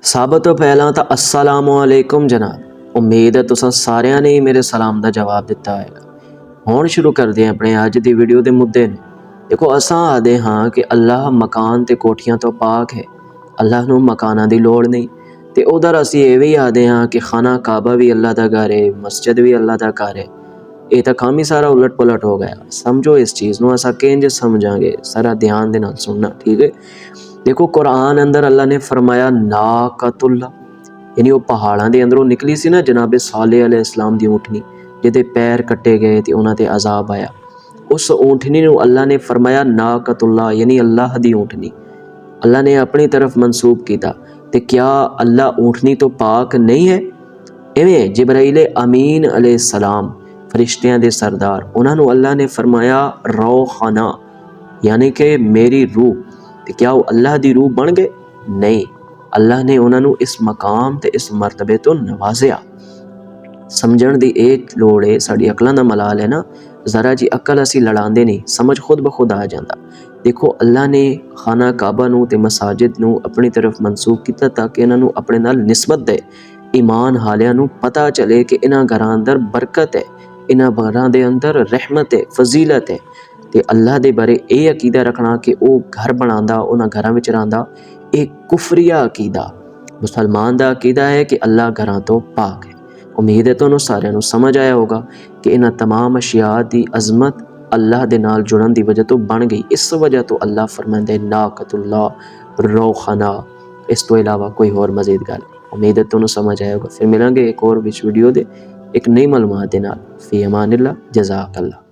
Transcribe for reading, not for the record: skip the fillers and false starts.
सब तो पहला तो अस्सलामु अलैकुम जनाब। उम्मीद है तुसां सारियां ने ही मेरे सलाम का जवाब दिता है। हुण शुरू करते हैं अपने अज की वीडियो के मुद्दे ने। देखो असां आखदे हाँ कि अल्लाह मकान ते कोठियां तो पाक है, अल्लाह नूं मकानां दी लोड़ नहीं। तो उधर असीं ये भी आखदे हाँ कि खाना काबा भी अल्लाह का घर है, मस्जिद भी अल्लाह का घर है। ये तो काम ही सारा उलट पुलट हो गया। समझो इस चीज़ नूं असां किंज समझांगे, सारा ध्यान दे नाल सुनना, ठीक है। देखो कुरान अंदर अल्लाह ने फरमाया नाकतुल्ला, यानी वो पहाड़ों के अंदरों निकली सी ना जनाबे साले अलैहिस्सलाम दी ऊँटनी, जिहदे पैर कट्टे गए तो उन्हां ते अजाब आया। उस ऊँटनी नूं अल्लाह ने फरमाया नाकतुल्ला, यानी अल्लाह दी ऊँटनी। अल्लाह ने अपनी तरफ मंसूब किया। तो क्या अल्लाह ऊँटनी तो पाक नहीं है? इवें जिब्राइल अमीन अलैहिस्सलाम, फरिश्तियां दे सरदार, उन्होंने अल्लाह ने फरमाया रोहाना, यानी कि मेरी रूह। तो क्या वो अल्लाह दी रूह बन गए? नहीं, अल्लाह ने उन्होंने इस मकाम ते इस मरतबे तो नवाजिया। समझण दी ये लोड़ है, साड़ी अकलां दा मलाल है ना। ज़रा जी अकल असी लड़ांदे नहीं, समझ खुद ब खुद आ जाता। देखो अल्लाह ने खाना काबा नूं ते मसाजिद नूं अपनी तरफ मंसूब किया ताकि इन्हां नूं अपने नाल निस्बत दे। ईमान हालियां नूं पता चले कि इन्हां घरां अंदर बरकत है, इन्हां घरां दे अंदर रहमत है, फजीलत है। तो अल्लाह के बारे ये अकीदा रखना कि वह घर बनाता, उन्होंने घरों में रहा, एक कुफरिया अकीदा। मुसलमान का अकीदा है कि अल्लाह घरों तो पाक है। उम्मीद है तुहानूं सारिआं नूं समझ आया होगा कि इन्हां तमाम अशिया की अजमत अल्लाह के नाल जुड़न की वजह तो बन गई। इस वजह तो अल्लाह फरमांदा है नाकतुल्ला रोखाना। इस तो इलावा कोई होर मजीद गल नहीं। उम्मीद है तुहानूं समझ आया होगा। फिर मिलांगे एक और विच वीडियो दे एक नई मालूमात दे नाल। फी अमानिल्लाह, जज़ाकल्लाह।